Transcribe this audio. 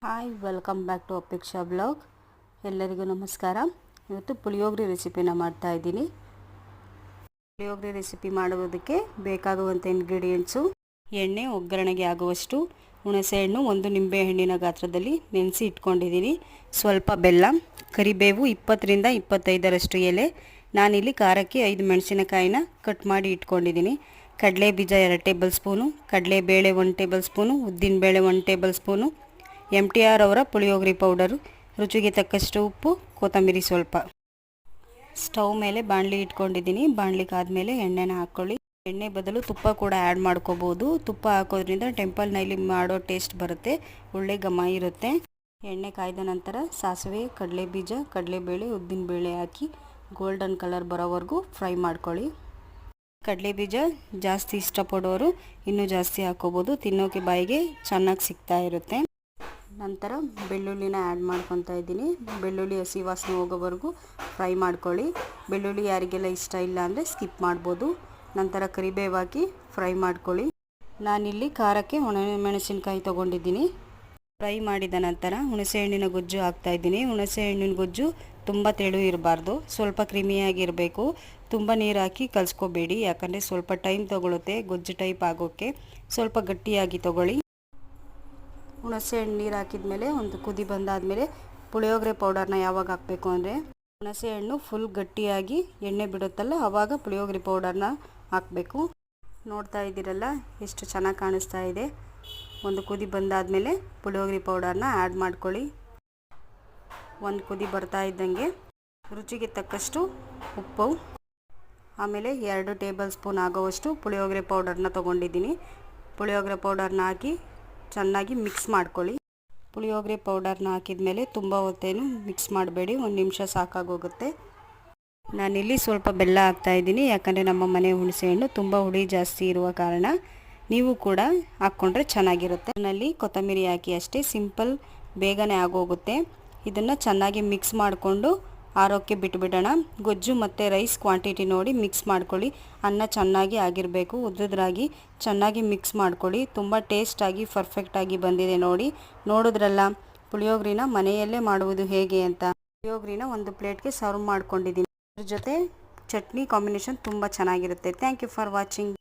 Hi welcome back to Apeksha blog. ಎಲ್ಲರಿಗೂ ನಮಸ್ಕಾರ. ಇವತ್ತು ಪುಳಿಯೋಗರೆ ರೆಸಿಪಿನ ಮಾಡ್ತಾ ಇದ್ದೀನಿ. ಪುಳಿಯೋಗರೆ ರೆಸಿಪಿ ಮಾಡುವುದಕ್ಕೆ ಬೇಕಾಗುವಂಥ ಇಂಗ್ರೀಡಿಯೆಂಟ್ಸು: ಎಣ್ಣೆ, ಒಗ್ಗರಣೆಗೆ ಆಗುವಷ್ಟು ಹುಣಸೆಹಣ್ಣು, ಒಂದು ನಿಂಬೆಹಣ್ಣಿನ ಗಾತ್ರದಲ್ಲಿ ನೆನೆಸಿ ಇಟ್ಕೊಂಡಿದ್ದೀನಿ, ಸ್ವಲ್ಪ ಬೆಲ್ಲ, ಕರಿಬೇವು 20ರಿಂದ 25ರಷ್ಟು ಎಲೆ, ನಾನಿಲ್ಲಿ ಖಾರಕ್ಕೆ 5 ಮೆಣಸಿನಕಾಯಿನ ಕಟ್ ಮಾಡಿ ಇಟ್ಕೊಂಡಿದ್ದೀನಿ, ಕಡಲೆ ಬೀಜ 2 ಟೇಬಲ್ ಸ್ಪೂನು, ಕಡಲೆಬೇಳೆ 1 ಟೇಬಲ್ ಸ್ಪೂನು, ಉದ್ದಿನಬೇಳೆ 1 ಟೇಬಲ್ ಸ್ಪೂನು, MTR ಅವರ ಪುಳಿಯೋಗರೆ ಪೌಡರು, ರುಚಿಗೆ ತಕ್ಕಷ್ಟು ಉಪ್ಪು, ಕೊತ್ತಂಬರಿ ಸ್ವಲ್ಪ. ಸ್ಟವ್ ಮೇಲೆ ಬಾಣಲಿ ಇಟ್ಕೊಂಡಿದ್ದೀನಿ. ಬಾಣಲಿಗೆ ಆದಮೇಲೆ ಎಣ್ಣೆನ ಹಾಕ್ಕೊಳ್ಳಿ. ಎಣ್ಣೆ ಬದಲು ತುಪ್ಪ ಕೂಡ ಆ್ಯಡ್ ಮಾಡ್ಕೋಬೋದು. ತುಪ್ಪ ಹಾಕೋದ್ರಿಂದ ಟೆಂಪಲ್ನಲ್ಲಿ ಮಾಡೋ ಟೇಸ್ಟ್ ಬರುತ್ತೆ, ಒಳ್ಳೆ ಘಮ ಇರುತ್ತೆ. ಎಣ್ಣೆ ಕಾಯ್ದ ನಂತರ ಸಾಸಿವೆ, ಕಡಲೆ ಬೀಜ, ಕಡಲೆಬೇಳೆ, ಉದ್ದಿನಬೇಳೆ ಹಾಕಿ ಗೋಲ್ಡನ್ ಕಲರ್ ಬರೋವರೆಗೂ ಫ್ರೈ ಮಾಡ್ಕೊಳ್ಳಿ. ಕಡಲೆ ಬೀಜ ಜಾಸ್ತಿ ಇಷ್ಟಪಡೋರು ಇನ್ನೂ ಜಾಸ್ತಿ ಹಾಕೋಬೋದು, ತಿನ್ನೋಕೆ ಬಾಯಿಗೆ ಚೆನ್ನಾಗಿ ಸಿಗ್ತಾ ಇರುತ್ತೆ. ನಂತರ ಬೆಳ್ಳುಳ್ಳಿನ ಆ್ಯಡ್ ಮಾಡ್ಕೊತಾ ಇದ್ದೀನಿ. ಬೆಳ್ಳುಳ್ಳಿ ಹಸಿ ವಾಸನೆ ಹೋಗೋವರೆಗೂ ಫ್ರೈ ಮಾಡ್ಕೊಳ್ಳಿ. ಬೆಳ್ಳುಳ್ಳಿ ಯಾರಿಗೆಲ್ಲ ಇಷ್ಟ ಇಲ್ಲ ಅಂದರೆ ಸ್ಕಿಪ್ ಮಾಡ್ಬೋದು. ನಂತರ ಕರಿಬೇವು ಹಾಕಿ ಫ್ರೈ ಮಾಡ್ಕೊಳ್ಳಿ. ನಾನಿಲ್ಲಿ ಖಾರಕ್ಕೆ ಮೆಣಸಿನಕಾಯಿ ತೊಗೊಂಡಿದ್ದೀನಿ. ಫ್ರೈ ಮಾಡಿದ ನಂತರ ಹುಣಸೆಹಣ್ಣಿನ ಗೊಜ್ಜು ಹಾಕ್ತಾಯಿದ್ದೀನಿ. ಹುಣಸೆಹಣ್ಣಿನ ಗೊಜ್ಜು ತುಂಬ ತೆಳು ಇರಬಾರ್ದು, ಸ್ವಲ್ಪ ಕ್ರಿಮಿಯಾಗಿರಬೇಕು. ತುಂಬ ನೀರು ಹಾಕಿ ಕಲಿಸ್ಕೋಬೇಡಿ, ಯಾಕಂದರೆ ಸ್ವಲ್ಪ ಟೈಮ್ ತೊಗೊಳುತ್ತೆ ಗೊಜ್ಜು ಟೈಪ್ ಆಗೋಕ್ಕೆ. ಸ್ವಲ್ಪ ಗಟ್ಟಿಯಾಗಿ ತೊಗೊಳ್ಳಿ. ಹುಣಸೆಹಣ್ಣು ನೀರು ಹಾಕಿದ್ಮೇಲೆ ಒಂದು ಕುದಿ ಬಂದಾದಮೇಲೆ ಪುಳಿಯೋಗರೆ ಪೌಡರ್ನ ಯಾವಾಗ ಹಾಕಬೇಕು ಅಂದರೆ, ಹುಣಸೆಹಣ್ಣು ಫುಲ್ ಗಟ್ಟಿಯಾಗಿ ಎಣ್ಣೆ ಬಿಡುತ್ತಲ್ಲ ಆವಾಗ ಪುಳಿಯೋಗರೆ ಪೌಡರ್ನ ಹಾಕಬೇಕು. ನೋಡ್ತಾ ಇದ್ದೀರಲ್ಲ ಎಷ್ಟು ಚೆನ್ನಾಗಿ ಕಾಣಿಸ್ತಾ ಇದೆ. ಒಂದು ಕುದಿ ಬಂದಾದಮೇಲೆ ಪುಳಿಯೋಗರೆ ಪೌಡರ್ನ ಆ್ಯಡ್ ಮಾಡ್ಕೊಳ್ಳಿ. ಒಂದು ಕುದಿ ಬರ್ತಾ ಇದ್ದಂಗೆ ರುಚಿಗೆ ತಕ್ಕಷ್ಟು ಉಪ್ಪು, ಆಮೇಲೆ 2 ಟೇಬಲ್ ಸ್ಪೂನ್ ಆಗೋವಷ್ಟು ಪುಳಿಯೋಗರೆ ಪೌಡರ್ನ ತೊಗೊಂಡಿದ್ದೀನಿ. ಪುಳಿಯೋಗರೆ ಪೌಡರ್ನ ಹಾಕಿ ಚೆನ್ನಾಗಿ ಮಿಕ್ಸ್ ಮಾಡ್ಕೊಳ್ಳಿ. ಪುಳಿಯೋಗರೆ ಪೌಡರ್ನ ಹಾಕಿದ ಮೇಲೆ ತುಂಬ ಹೊತ್ತೇನು ಮಿಕ್ಸ್ ಮಾಡಬೇಡಿ, 1 ನಿಮಿಷ ಸಾಕಾಗೋಗುತ್ತೆ. ನಾನಿಲ್ಲಿ ಸ್ವಲ್ಪ ಬೆಲ್ಲ ಹಾಕ್ತಾಯಿದ್ದೀನಿ, ಯಾಕಂದರೆ ನಮ್ಮ ಮನೆ ಹುಣಸೆಹಣ್ಣು ತುಂಬ ಹುಳಿ ಜಾಸ್ತಿ ಇರುವ ಕಾರಣ. ನೀವು ಕೂಡ ಹಾಕ್ಕೊಂಡ್ರೆ ಚೆನ್ನಾಗಿರುತ್ತೆ. ಅದರಲ್ಲಿ ಕೊತ್ತಂಬರಿ ಹಾಕಿ ಅಷ್ಟೇ, ಸಿಂಪಲ್, ಬೇಗನೆ ಆಗೋಗುತ್ತೆ. ಇದನ್ನು ಚೆನ್ನಾಗಿ ಮಿಕ್ಸ್ ಮಾಡಿಕೊಂಡು ಆರೋಕ್ಕೆ ಬಿಟ್ಬಿಡೋಣ. ಗೊಜ್ಜು ಮತ್ತು ರೈಸ್ ಕ್ವಾಂಟಿಟಿ ನೋಡಿ ಮಿಕ್ಸ್ ಮಾಡ್ಕೊಳ್ಳಿ. ಅನ್ನ ಚೆನ್ನಾಗಿ ಆಗಿರಬೇಕು, ಉದ್ದುದ್ರಾಗಿ ಚೆನ್ನಾಗಿ ಮಿಕ್ಸ್ ಮಾಡ್ಕೊಳ್ಳಿ. ತುಂಬ ಟೇಸ್ಟಾಗಿ ಪರ್ಫೆಕ್ಟಾಗಿ ಬಂದಿದೆ ನೋಡಿ. ನೋಡಿದ್ರಲ್ಲ ಪುಳಿಯೋಗರಿನ ಮನೆಯಲ್ಲೇ ಮಾಡುವುದು ಹೇಗೆ ಅಂತ. ಪುಳಿಯೋಗರಿನ ಒಂದು ಪ್ಲೇಟ್ಗೆ ಸರ್ವ್ ಮಾಡ್ಕೊಂಡಿದ್ದೀನಿ. ಅದ್ರ ಜೊತೆ ಚಟ್ನಿ ಕಾಂಬಿನೇಷನ್ ತುಂಬ ಚೆನ್ನಾಗಿರುತ್ತೆ. Thank you for watching.